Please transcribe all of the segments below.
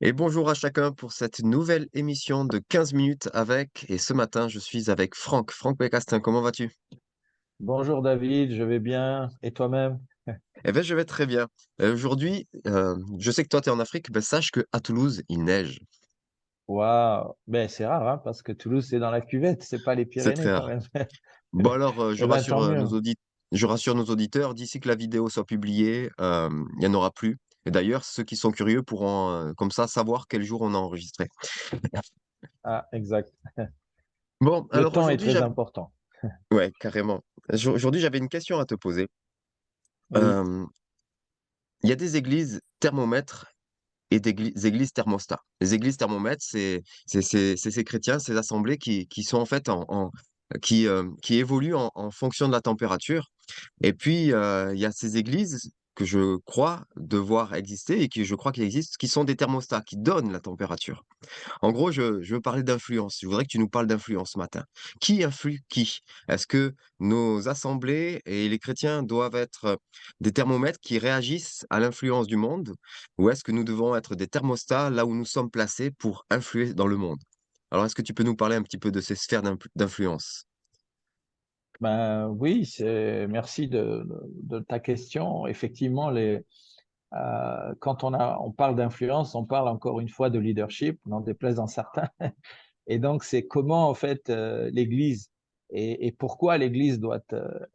Et bonjour à chacun pour cette nouvelle émission de 15 minutes avec. Et ce matin, je suis avec Franck. Franck Pécastin, comment vas-tu? Bonjour David, je vais bien. Et toi-même? Eh bien, je vais très bien. Aujourd'hui, je sais que toi, tu es en Afrique. Ben, sache qu'à Toulouse, il neige. Waouh, ben, c'est rare hein, parce que Toulouse c'est dans la cuvette, c'est pas les C'est Pyrénées très quand rare. même. Bon, alors, Eh ben tant mieux. je rassure nos auditeurs, d'ici que la vidéo soit publiée, il n'y en aura plus. Et d'ailleurs, ceux qui sont curieux pourront, comme ça, savoir quel jour on a enregistré. Ah, exact. Bon, Le alors temps est aujourd'hui, très important. ouais, carrément. Aujourd'hui, j'avais une question à te poser. Oui, Euh, Il y a des églises thermomètres et des églises thermostats. Les églises thermomètres, c'est ces chrétiens, ces assemblées qui sont en fait qui évoluent en fonction de la température. Et puis, il y a ces églises que je crois devoir exister et qui je crois qu'il existe, qui sont des thermostats, qui donnent la température. En gros, je veux parler d'influence. Je voudrais que tu nous parles d'influence ce matin. Qui influe qui? Est-ce que nos assemblées et les chrétiens doivent être des thermomètres qui réagissent à l'influence du monde? Ou est-ce que nous devons être des thermostats là où nous sommes placés pour influer dans le monde? Alors, est-ce que tu peux nous parler un petit peu de ces sphères d'influence? ben oui, merci de ta question. Effectivement, quand on parle d'influence, on parle encore une fois de leadership, n'en déplaise en certains. Et donc c'est comment en fait l'Église et pourquoi l'Église doit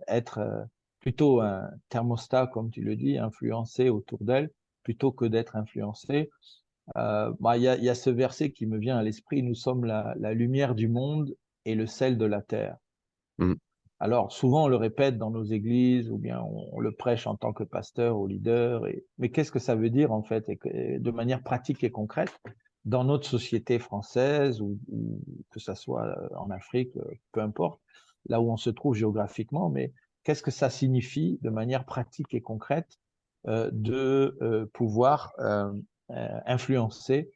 être plutôt un thermostat, comme tu le dis, influencé autour d'elle, plutôt que d'être influencé. Il y a ce verset qui me vient à l'esprit, nous sommes la lumière du monde et le sel de la terre. Mmh, Alors, souvent, on le répète dans nos églises ou bien on le prêche en tant que pasteur ou leader. Mais qu'est-ce que ça veut dire, en fait, de manière pratique et concrète dans notre société française ou que ça soit en Afrique, peu importe, là où on se trouve géographiquement, mais qu'est-ce que ça signifie de manière pratique et concrète de pouvoir influencer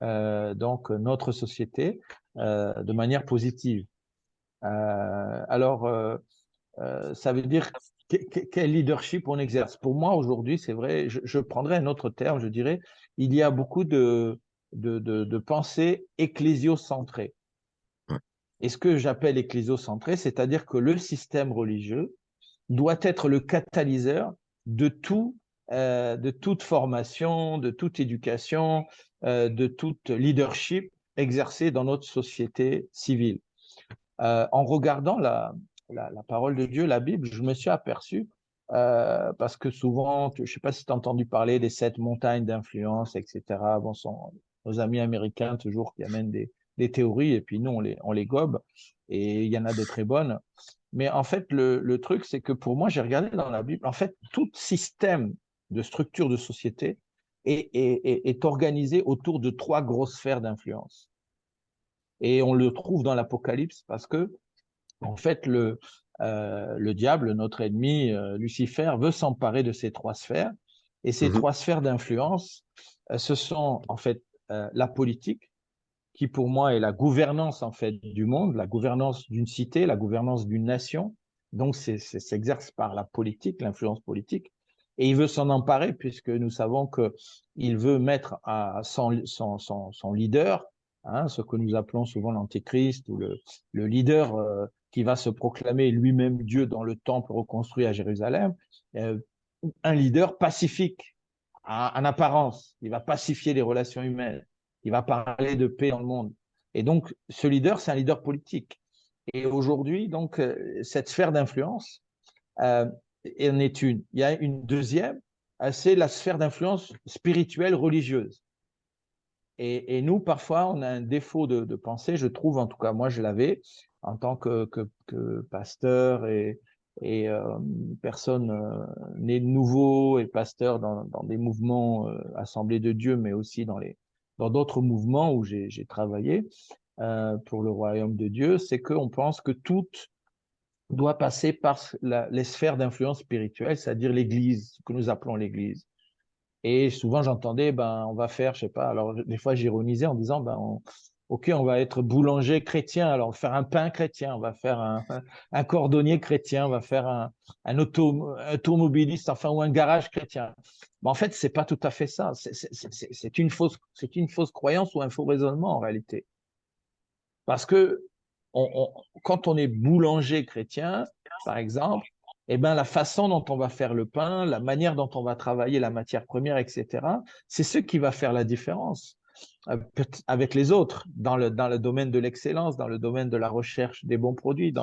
donc notre société de manière positive. Ça veut dire quel leadership on exerce. Pour moi, aujourd'hui, c'est vrai, je prendrais un autre terme, je dirais, il y a beaucoup de pensées ecclésiocentrées. ouais. Et ce que j'appelle ecclésiocentré, c'est-à-dire que le système religieux doit être le catalyseur de de toute formation, de toute éducation, de toute leadership exercé dans notre société civile. En regardant la parole de Dieu, la Bible, je me suis aperçu, parce que souvent, je ne sais pas si tu as entendu parler des 7 montagnes d'influence, etc. Bon, sont nos amis américains toujours qui amènent des théories et puis nous, on les gobe et il y en a de très bonnes. Mais en fait, le truc, c'est que pour moi, j'ai regardé dans la Bible, en fait, tout système de structure de société est organisé autour de 3 grosses sphères d'influence. Et on le trouve dans l'Apocalypse parce que en fait, le diable, notre ennemi, Lucifer, veut s'emparer de ces 3 sphères. Et ces Mmh. 3 sphères d'influence, ce sont en fait la politique, qui pour moi est la gouvernance en fait du monde, la gouvernance d'une cité, la gouvernance d'une nation. Donc, s'exerce par la politique, l'influence politique. Et il veut s'en emparer puisque nous savons qu'il veut mettre à son leader, hein, ce que nous appelons souvent l'antéchrist ou le leader qui va se proclamer lui-même Dieu dans le temple reconstruit à Jérusalem, euh, un leader pacifique en apparence. Il va pacifier les relations humaines. Il va parler de paix dans le monde. Et donc, ce leader, c'est un leader politique. Et aujourd'hui, donc, cette sphère d'influence euh, en est une. Il y a une deuxième, c'est la sphère d'influence spirituelle religieuse. Et nous, parfois, on a un défaut de pensée, je trouve, en tout cas, moi, je l'avais en tant que pasteur et personne née de nouveau et pasteur dans des mouvements Assemblée de Dieu, mais aussi dans d'autres mouvements où j'ai travaillé pour le royaume de Dieu, c'est qu'on pense que tout doit passer par les sphères d'influence spirituelle, c'est-à-dire l'Église, ce que nous appelons l'Église. Et souvent, j'entendais, ben, on va faire, je sais pas, alors des fois, j'ironisais en disant, ben, OK, on va être boulanger chrétien, alors on va faire un pain chrétien, on va faire un cordonnier chrétien, on va faire un automobiliste, enfin, ou un garage chrétien. Mais en fait, c'est pas tout à fait ça. C'est une fausse croyance ou un faux raisonnement en réalité. Parce que quand on est boulanger chrétien, par exemple, eh ben, la façon dont on va faire le pain, la manière dont on va travailler la matière première, etc., c'est ce qui va faire la différence avec les autres dans le domaine de l'excellence, dans le domaine de la recherche des bons produits,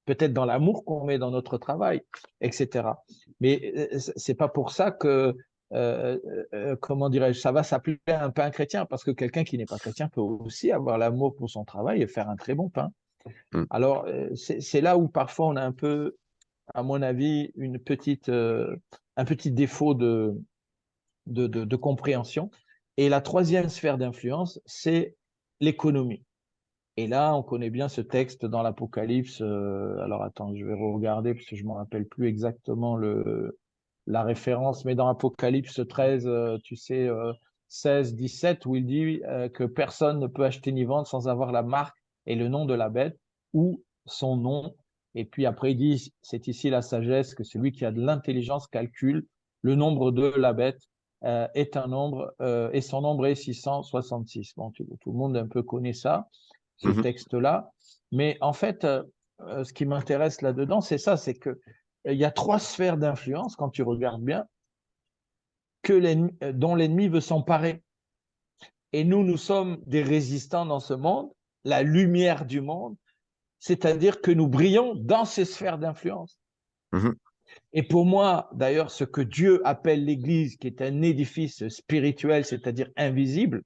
peut-être dans l'amour qu'on met dans notre travail, etc. Mais c'est pas pour ça que comment dirais-je, ça va s'appeler un pain chrétien, parce que quelqu'un qui n'est pas chrétien peut aussi avoir l'amour pour son travail et faire un très bon pain. Mmh. Alors, c'est là où parfois on a un peu, à mon avis, un petit défaut de compréhension. Et la troisième sphère d'influence, c'est l'économie. Et là, on connaît bien ce texte dans l'Apocalypse. Alors, attends, je vais regarder parce que je ne me rappelle plus exactement la référence, mais dans Apocalypse 13, tu sais, 16, 17, où il dit que personne ne peut acheter ni vendre sans avoir la marque et le nom de la bête ou son nom. Et puis après, il dit, c'est ici la sagesse, que celui qui a de l'intelligence calcule le nombre de la bête est un nombre, et son nombre est 666. Bon, tout le monde un peu connaît ça, ce Mmh. texte-là. Mais en fait, ce qui m'intéresse là-dedans, c'est ça, c'est que il y a trois sphères d'influence, quand tu regardes bien, dont l'ennemi veut s'emparer. Et nous sommes des résistants dans ce monde, la lumière du monde, c'est-à-dire que nous brillons dans ces sphères d'influence. Mmh. Et pour moi, d'ailleurs, ce que Dieu appelle l'Église, qui est un édifice spirituel, c'est-à-dire invisible,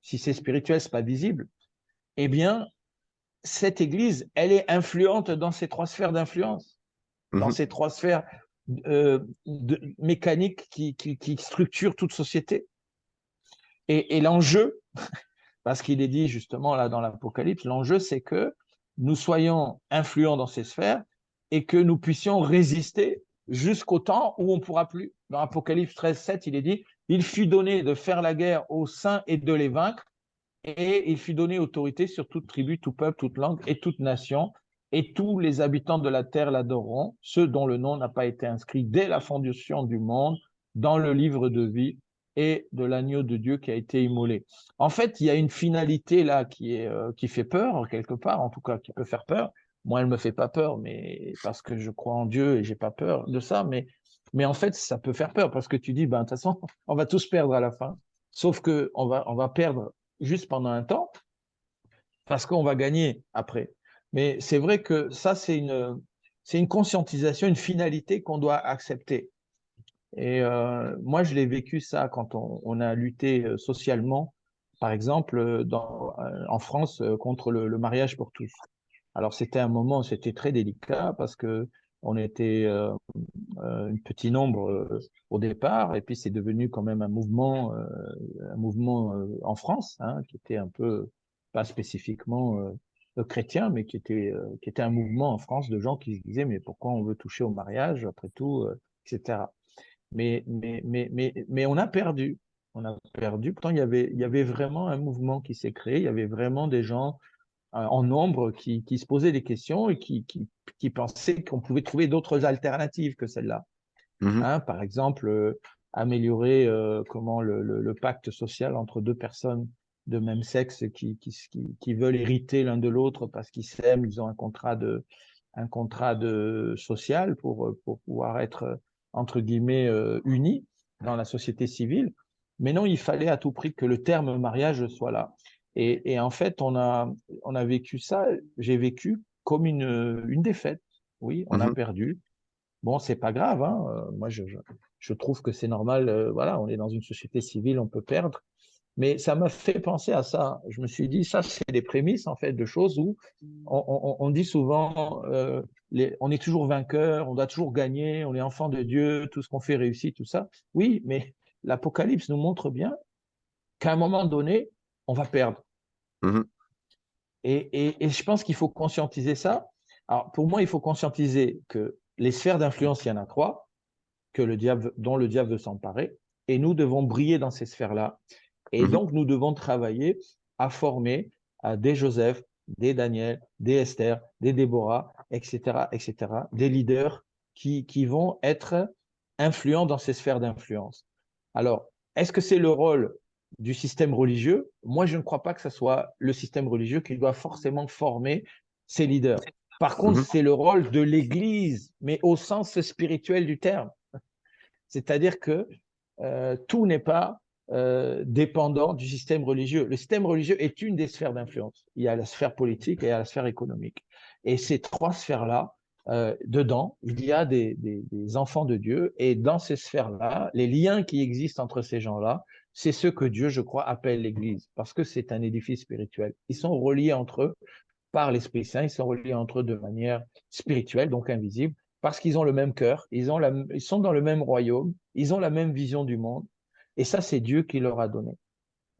si c'est spirituel, ce n'est pas visible, eh bien, cette Église, elle est influente dans ces trois sphères d'influence, dans Mmh. ces trois sphères mécaniques qui structurent toute société. Et l'enjeu, parce qu'il est dit justement là dans l'Apocalypse, l'enjeu c'est que nous soyons influents dans ces sphères et que nous puissions résister jusqu'au temps où on ne pourra plus. Dans Apocalypse 13, 7, il est dit, il fut donné de faire la guerre aux saints et de les vaincre, et il fut donné autorité sur toute tribu, tout peuple, toute langue et toute nation, et tous les habitants de la terre l'adoreront, ceux dont le nom n'a pas été inscrit dès la fondation du monde dans le livre de vie et de l'agneau de Dieu qui a été immolé. En fait, il y a une finalité là qui fait peur, quelque part, en tout cas, qui peut faire peur. Moi, elle ne me fait pas peur, mais parce que je crois en Dieu et j'ai pas peur de ça, mais en fait, ça peut faire peur parce que tu dis, ben, de toute façon, on va tous perdre à la fin. Sauf on va perdre juste pendant un temps, parce qu'on va gagner après. Mais c'est vrai que ça, c'est une conscientisation, une finalité qu'on doit accepter. Et moi, je l'ai vécu ça quand on a lutté socialement, par exemple, en France, contre le mariage pour tous. Alors, c'était un moment, c'était très délicat parce que on était un petit nombre au départ, et puis c'est devenu quand même un mouvement en France, hein, qui était un peu, pas spécifiquement chrétien, mais qui était un mouvement en France de gens qui se disaient, mais pourquoi on veut toucher au mariage, après tout, etc. Mais on a perdu. On a perdu. Pourtant, il y avait vraiment un mouvement qui s'est créé. Il y avait vraiment des gens en nombre qui se posaient des questions et qui pensaient qu'on pouvait trouver d'autres alternatives que celle-là. Mmh. Hein, par exemple, améliorer comment le pacte social entre deux personnes de même sexe qui veulent hériter l'un de l'autre parce qu'ils s'aiment, ils ont un contrat de social pour pouvoir être, entre guillemets, unis dans la société civile. Mais non, il fallait à tout prix que le terme mariage soit là. Et en fait, on a vécu ça, j'ai vécu comme une défaite. Oui, on a Mmh. perdu. Bon, c'est pas grave, hein. Moi, je trouve que c'est normal. Voilà, on est dans une société civile, on peut perdre. Mais ça m'a fait penser à ça. Je me suis dit, ça, c'est des prémices, en fait, de choses où on dit souvent, on est toujours vainqueur, on doit toujours gagner, on est enfant de Dieu, tout ce qu'on fait réussit, tout ça. Oui, mais l'Apocalypse nous montre bien qu'à un moment donné, on va perdre. Mmh. Et je pense qu'il faut conscientiser ça. Alors, pour moi, il faut conscientiser que les sphères d'influence, il y en a trois dont le diable veut s'emparer, et nous devons briller dans ces sphères-là. Et Mmh. donc, nous devons travailler à former, des Joseph, des Daniel, des Esther, des Déborah, etc., etc., des leaders qui vont être influents dans ces sphères d'influence. Alors, est-ce que c'est le rôle du système religieux? Moi, je ne crois pas que ce soit le système religieux qui doit forcément former ces leaders. Par contre, Mhm. c'est le rôle de l'Église, mais au sens spirituel du terme. C'est-à-dire que tout n'est pas dépendant du système religieux. Le système religieux est une des sphères d'influence. Il y a la sphère politique et il y a la sphère économique. Et ces trois sphères-là, dedans, il y a des enfants de Dieu. Et dans ces sphères-là, les liens qui existent entre ces gens-là, c'est ce que Dieu, je crois, appelle l'Église, parce que c'est un édifice spirituel. Ils sont reliés entre eux par l'Esprit Saint, ils sont reliés entre eux de manière spirituelle, donc invisible, parce qu'ils ont le même cœur, ils sont dans le même royaume, ils ont la même vision du monde, et ça, c'est Dieu qui leur a donné.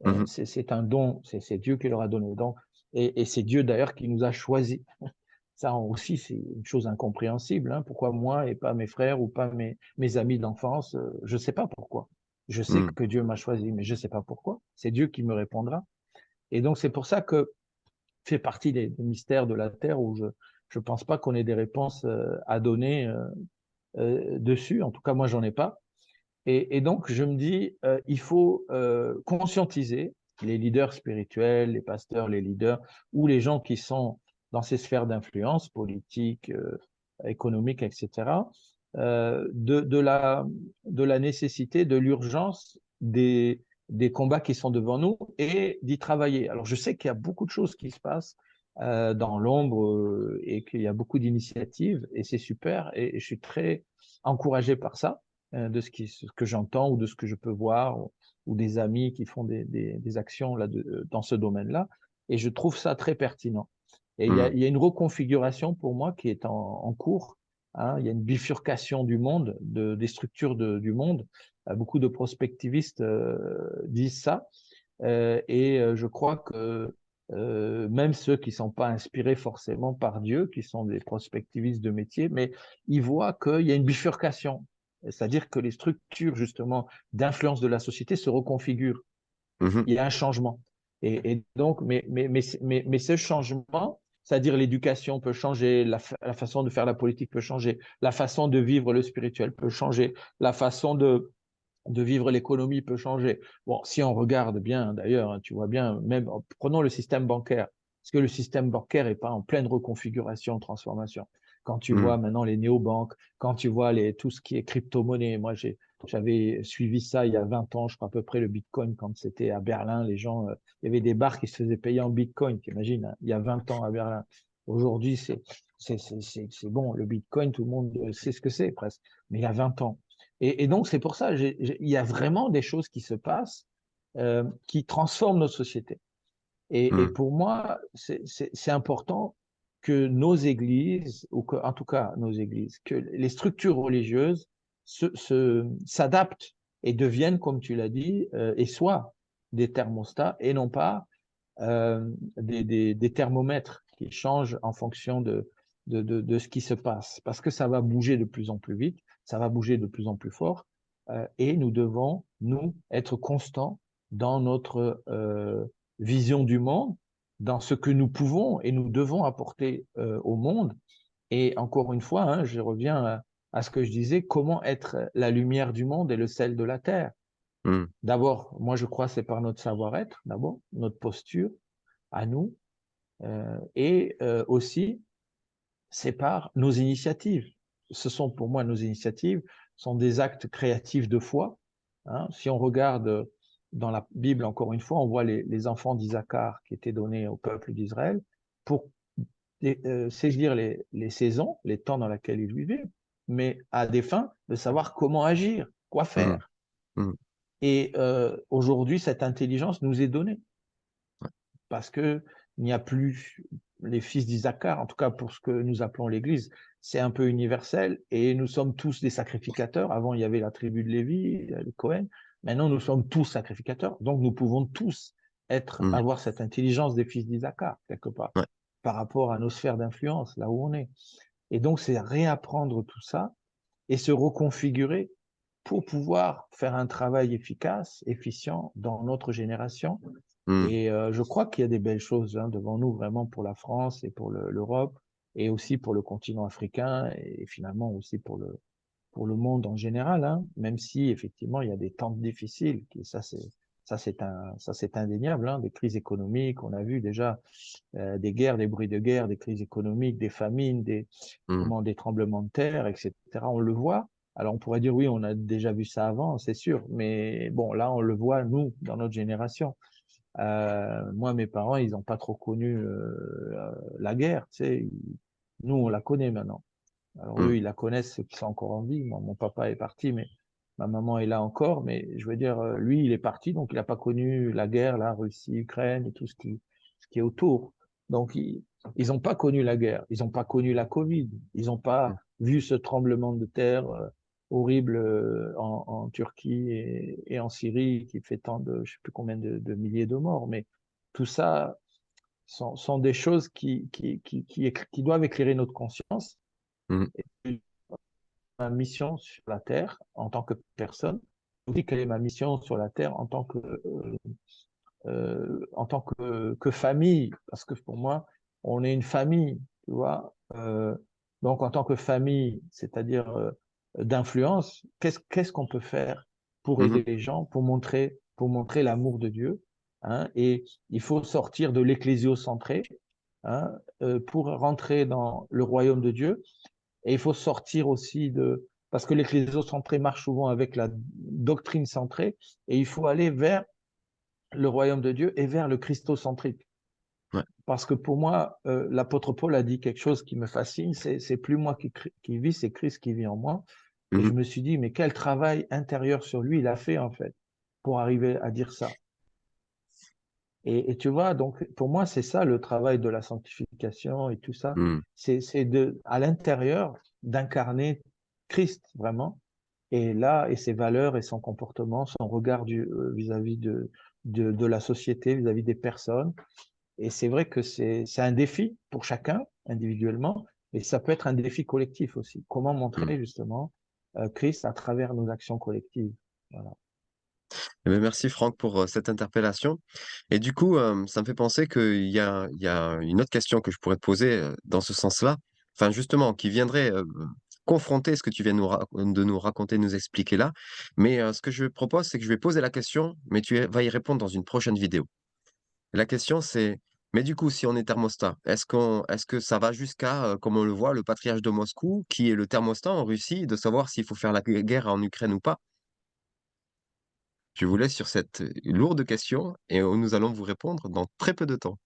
Mhm. C'est un don, c'est Dieu qui leur a donné. Donc, et c'est Dieu d'ailleurs qui nous a choisis. Ça aussi, c'est une chose incompréhensible. Hein. Pourquoi moi et pas mes frères ou pas mes amis d'enfance? Je ne sais pas pourquoi. Je sais Mhm. que Dieu m'a choisi, mais je ne sais pas pourquoi. C'est Dieu qui me répondra. Et donc, c'est pour ça que fait partie des mystères de la Terre où je ne pense pas qu'on ait des réponses à donner dessus. En tout cas, moi, j'en ai pas. Et donc, je me dis, il faut conscientiser les leaders spirituels, les pasteurs, les leaders, ou les gens qui sont dans ces sphères d'influence, politique, économique, etc., de la nécessité, de l'urgence des combats qui sont devant nous et d'y travailler. Alors, je sais qu'il y a beaucoup de choses qui se passent dans l'ombre et qu'il y a beaucoup d'initiatives et c'est super et je suis très encouragé par ça de ce que j'entends ou de ce que je peux voir ou des amis qui font des actions là dans ce domaine-là. Et je trouve ça très pertinent. Et Mhm. il y a une reconfiguration pour moi qui est en cours. Hein. Il y a une bifurcation du monde, des structures du monde. Beaucoup de prospectivistes disent ça. Je crois que même ceux qui ne sont pas inspirés forcément par Dieu, qui sont des prospectivistes de métier, mais ils voient qu'il y a une bifurcation. C'est-à-dire que les structures, justement, d'influence de la société se reconfigurent. Mhm. Il y a un changement. Et donc, mais ce changement, c'est-à-dire l'éducation peut changer, la façon de faire la politique peut changer, la façon de vivre le spirituel peut changer, la façon de vivre l'économie peut changer. Bon, si on regarde bien, d'ailleurs, hein, tu vois bien, même prenons le système bancaire, parce que le système bancaire n'est pas en pleine reconfiguration, transformation. Quand tu vois Mhm. maintenant les néobanques, quand tu vois tout ce qui est crypto-monnaie, moi j'avais suivi ça il y a 20 ans, je crois à peu près le Bitcoin, quand c'était à Berlin, les gens, il y avait des bars qui se faisaient payer en Bitcoin, t'imagines, hein, il y a 20 ans à Berlin. Aujourd'hui, c'est bon, le Bitcoin, tout le monde sait ce que c'est presque, mais il y a 20 ans. Et donc, c'est pour ça, il y a vraiment des choses qui se passent qui transforment notre société. Et Mhm. pour moi, c'est important que nos églises, ou que, en tout cas nos églises, que les structures religieuses s'adaptent et deviennent, comme tu l'as dit, et soient des thermostats et non pas des thermomètres qui changent en fonction de ce qui se passe. Parce que ça va bouger de plus en plus vite, ça va bouger de plus en plus fort, et nous devons, nous, être constants dans notre vision du monde, dans ce que nous pouvons et nous devons apporter au monde. Et encore une fois, hein, je reviens à ce que je disais, comment être la lumière du monde et le sel de la terre. Mhm. D'abord, moi je crois c'est par notre savoir-être, d'abord, notre posture à nous, et aussi c'est par nos initiatives. Ce sont pour moi nos initiatives, sont des actes créatifs de foi. Hein. Si on regarde dans la Bible, encore une fois, on voit les enfants d'Isaacar qui étaient donnés au peuple d'Israël pour saisir les saisons, les temps dans lesquels ils vivaient, mais à des fins de savoir comment agir, quoi Mhm. faire. Mhm. Et aujourd'hui, cette intelligence nous est donnée Ouais. parce que il n'y a plus les fils d'Isaacar, en tout cas pour ce que nous appelons l'Église, c'est un peu universel et nous sommes tous des sacrificateurs. Avant, il y avait la tribu de Lévi, les Cohen. Maintenant, nous sommes tous sacrificateurs. Donc, nous pouvons tous Mhm. avoir cette intelligence des fils d'Isaacar, quelque part, Ouais. par rapport à nos sphères d'influence, là où on est. Et donc, c'est réapprendre tout ça et se reconfigurer pour pouvoir faire un travail efficace, efficient dans notre génération Mmh. Et je crois qu'il y a des belles choses, hein, devant nous, vraiment pour la France et pour l'Europe et aussi pour le continent africain et finalement aussi pour le monde en général, hein, même si effectivement il y a des temps difficiles, ça c'est indéniable, hein, des crises économiques, on a vu déjà des guerres, des bruits de guerre, des crises économiques, des famines, Mmh. des tremblements de terre, etc. On le voit. Alors on pourrait dire oui, on a déjà vu ça avant, c'est sûr, mais bon là on le voit nous dans notre génération. Moi mes parents ils n'ont pas trop connu la guerre, tu sais. Nous on la connaît maintenant. Alors Mmh. eux, ils la connaissent, ceux qui sont encore en vie. Moi, mon papa est parti, mais ma maman est là encore. Mais je veux dire, lui, il est parti, donc il n'a pas connu la guerre, la Russie, Ukraine et tout ce qui est autour. Donc ils n'ont pas connu la guerre, ils n'ont pas connu la Covid, ils n'ont Mmh. pas vu ce tremblement de terre horrible en Turquie et en Syrie qui fait tant de, je sais plus combien de milliers de morts. Mais tout ça sont des choses qui doivent éclairer notre conscience Mmh. ma mission sur la Terre en tant que personne, aussi quelle est ma mission sur la Terre en tant que famille, parce que pour moi, on est une famille, tu vois. Donc en tant que famille, c'est-à-dire d'influence, qu'est-ce qu'on peut faire pour Mmh. aider les gens, pour montrer l'amour de Dieu, hein, et il faut sortir de l'ecclésiocentré, hein, pour rentrer dans le royaume de Dieu. Et il faut sortir aussi de... Parce que l'ecclésiocentré marche souvent avec la doctrine centrée, et il faut aller vers le royaume de Dieu et vers le christocentrique. Ouais. Parce que pour moi, l'apôtre Paul a dit quelque chose qui me fascine, c'est plus moi qui vis, c'est Christ qui vit en moi. Et je Mmh. me suis dit, mais quel travail intérieur sur lui il a fait en fait pour arriver à dire ça. Et tu vois, donc pour moi, c'est ça le travail de la sanctification et tout ça. Mmh. C'est à l'intérieur d'incarner Christ vraiment. Et là, et ses valeurs et son comportement, son regard vis-à-vis de la société, vis-à-vis des personnes. Et c'est vrai que c'est un défi pour chacun individuellement, et ça peut être un défi collectif aussi. Comment Mmh. montrer justement Christ à travers nos actions collectives. Voilà. Eh beh, merci Franck pour, cette interpellation et du coup, ça me fait penser qu'il y a une autre question que je pourrais te poser, dans ce sens-là, enfin justement qui viendrait, confronter ce que tu viens de nous raconter, nous expliquer là. Mais, ce que je propose, c'est que je vais poser la question, mais vas y répondre dans une prochaine vidéo. La question c'est: mais du coup, si on est thermostat, est-ce que ça va jusqu'à, comme on le voit, le patriarche de Moscou, qui est le thermostat en Russie, de savoir s'il faut faire la guerre en Ukraine ou pas? Je vous laisse sur cette lourde question et nous allons vous répondre dans très peu de temps.